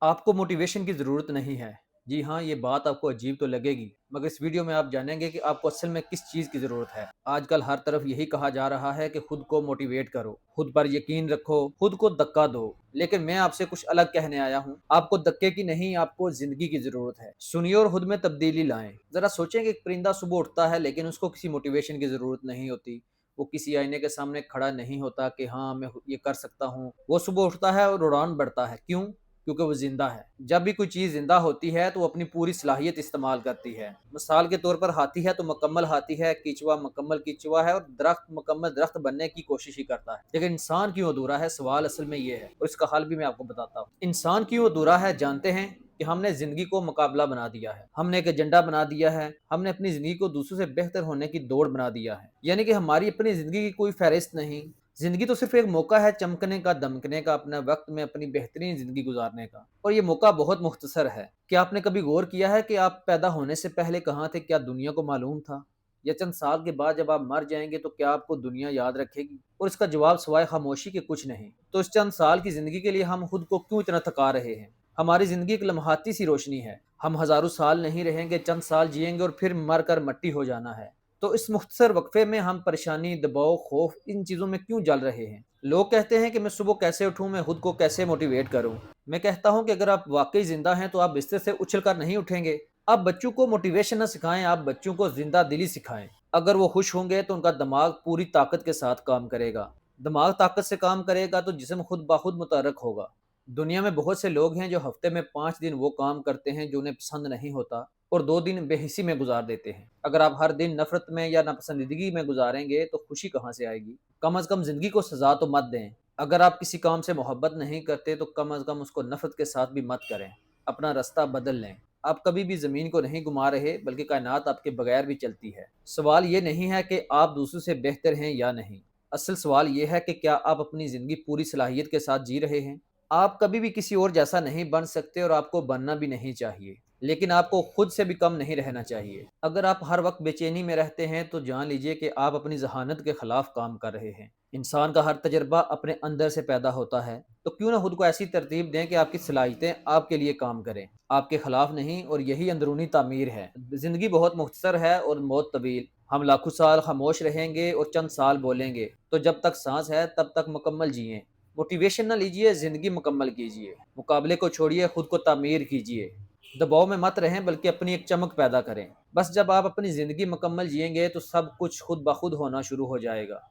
आपको मोटिवेशन की ज़रूरत नहीं है। जी हाँ, ये बात आपको अजीब तो लगेगी, मगर इस वीडियो में आप जानेंगे कि आपको असल में किस चीज़ की ज़रूरत है। आजकल हर तरफ यही कहा जा रहा है कि खुद को मोटिवेट करो, खुद पर यकीन रखो, खुद को धक्का दो। लेकिन मैं आपसे कुछ अलग कहने आया हूँ। आपको धक्के की नहीं, आपको ज़िंदगी की ज़रूरत है। सुनिए और खुद में तब्दीली लाएँ। ज़रा सोचें कि एक परिंदा सुबह उठता है लेकिन उसको किसी मोटिवेशन की ज़रूरत नहीं होती। वो किसी आईने के सामने खड़ा नहीं होता कि हाँ, मैं ये कर सकता हूँ। वो सुबह उठता है और उड़ान भरता है। क्यों? क्योंकि वो ज़िंदा है। जब भी कोई चीज़ ज़िंदा होती है तो वो अपनी पूरी सलाहियत इस्तेमाल करती है। मिसाल के तौर पर हाथी है तो मुकम्मल हाथी है, केंचुआ मुकम्मल केंचुआ है और दरख्त मुकम्मल दरख्त बनने की कोशिश ही करता है। लेकिन इंसान क्यों अधूरा है? सवाल असल में ये है और इसका हल भी मैं आपको बताता हूँ। इंसान क्यों अधूरा है जानते हैं? कि हमने ज़िंदगी को मुकाबला बना दिया है। हमने एक एजेंडा बना दिया है। हमने अपनी ज़िंदगी को दूसरों से बेहतर होने की दौड़ बना दिया है। यानी कि हमारी अपनी ज़िंदगी की कोई फ़हरिस्त नहीं। ज़िंदगी तो सिर्फ़ एक मौका है चमकने का, दमकने का, अपने वक़्त में अपनी बेहतरीन ज़िंदगी गुज़ारने का। और ये मौका बहुत मुख्तसर है। क्या आपने कभी गौर किया है कि आप पैदा होने से पहले कहाँ थे? क्या दुनिया को मालूम था? या चंद साल के बाद जब आप मर जाएँगे तो क्या आपको दुनिया याद रखेगी? और इसका जवाब सिवाय खामोशी के कुछ नहीं। तो इस चंद साल की ज़िंदगी के लिए हम खुद को क्यों इतना थका रहे हैं? हमारी ज़िंदगी एक लम्हाती सी रोशनी है। हम हज़ारों साल नहीं रहेंगे, चंद साल जिएँगे और फिर मर कर मिट्टी हो जाना है। तो इस मुख्तसर वक़्फ़े में हम परेशानी, दबाव, खौफ इन चीज़ों में क्यों जल रहे हैं? लोग कहते हैं कि मैं सुबह कैसे उठूँ, मैं खुद को कैसे मोटिवेट करूँ? मैं कहता हूँ कि अगर आप वाक़ई ज़िंदा हैं तो आप बिस्तर से उछल कर नहीं उठेंगे। आप बच्चों को मोटिवेशन ना सिखाएँ, आप बच्चों को ज़िंदा-दिली सिखाएँ। अगर वो खुश होंगे तो उनका दिमाग पूरी ताकत के साथ काम करेगा। दिमाग ताकत से काम करेगा तो जिस्म खुद ब खुद मुतहर्रिक होगा। दुनिया में बहुत से लोग हैं जो हफ़्ते में 5 दिन वो काम करते हैं जो उन्हें पसंद नहीं होता और 2 दिन बेहिसी में गुज़ार देते हैं। अगर आप हर दिन नफ़रत में या नापसंदीदगी में गुज़ारेंगे तो खुशी कहाँ से आएगी? कम अज़ कम ज़िंदगी को सज़ा तो मत दें। अगर आप किसी काम से मोहब्बत नहीं करते तो कम अज़ कम उसको नफ़रत के साथ भी मत करें। अपना रास्ता बदल लें। आप कभी भी ज़मीन को नहीं घुमा रहे बल्कि कायनात आपके बगैर भी चलती है। सवाल ये नहीं है कि आप दूसरों से बेहतर हैं या नहीं। असल सवाल ये है कि क्या आप अपनी ज़िंदगी पूरी सलाहियत के साथ जी रहे हैं? आप कभी भी किसी और जैसा नहीं बन सकते और आपको बनना भी नहीं चाहिए। लेकिन आपको खुद से भी कम नहीं रहना चाहिए। अगर आप हर वक्त बेचैनी में रहते हैं तो जान लीजिए कि आप अपनी ज़हानत के खिलाफ काम कर रहे हैं। इंसान का हर तजर्बा अपने अंदर से पैदा होता है, तो क्यों ना खुद को ऐसी तरतीब दें कि आपकी सलाहियतें आपके लिए काम करें, आपके खिलाफ नहीं। और यही अंदरूनी तामीर है। ज़िंदगी बहुत मुख्तसर है और मौत तवील। हम लाखों साल खामोश रहेंगे और चंद साल बोलेंगे, तो जब तक सांस है तब तक मुकम्मल जिए। मोटिवेशन ना लीजिए, ज़िंदगी मुकम्मल कीजिए। मुकाबले को छोड़िए, खुद को तामीर कीजिए। दबाव में मत रहें बल्कि अपनी एक चमक पैदा करें। बस जब आप अपनी ज़िंदगी मुकम्मल जिएँगे तो सब कुछ खुद ब खुद होना शुरू हो जाएगा।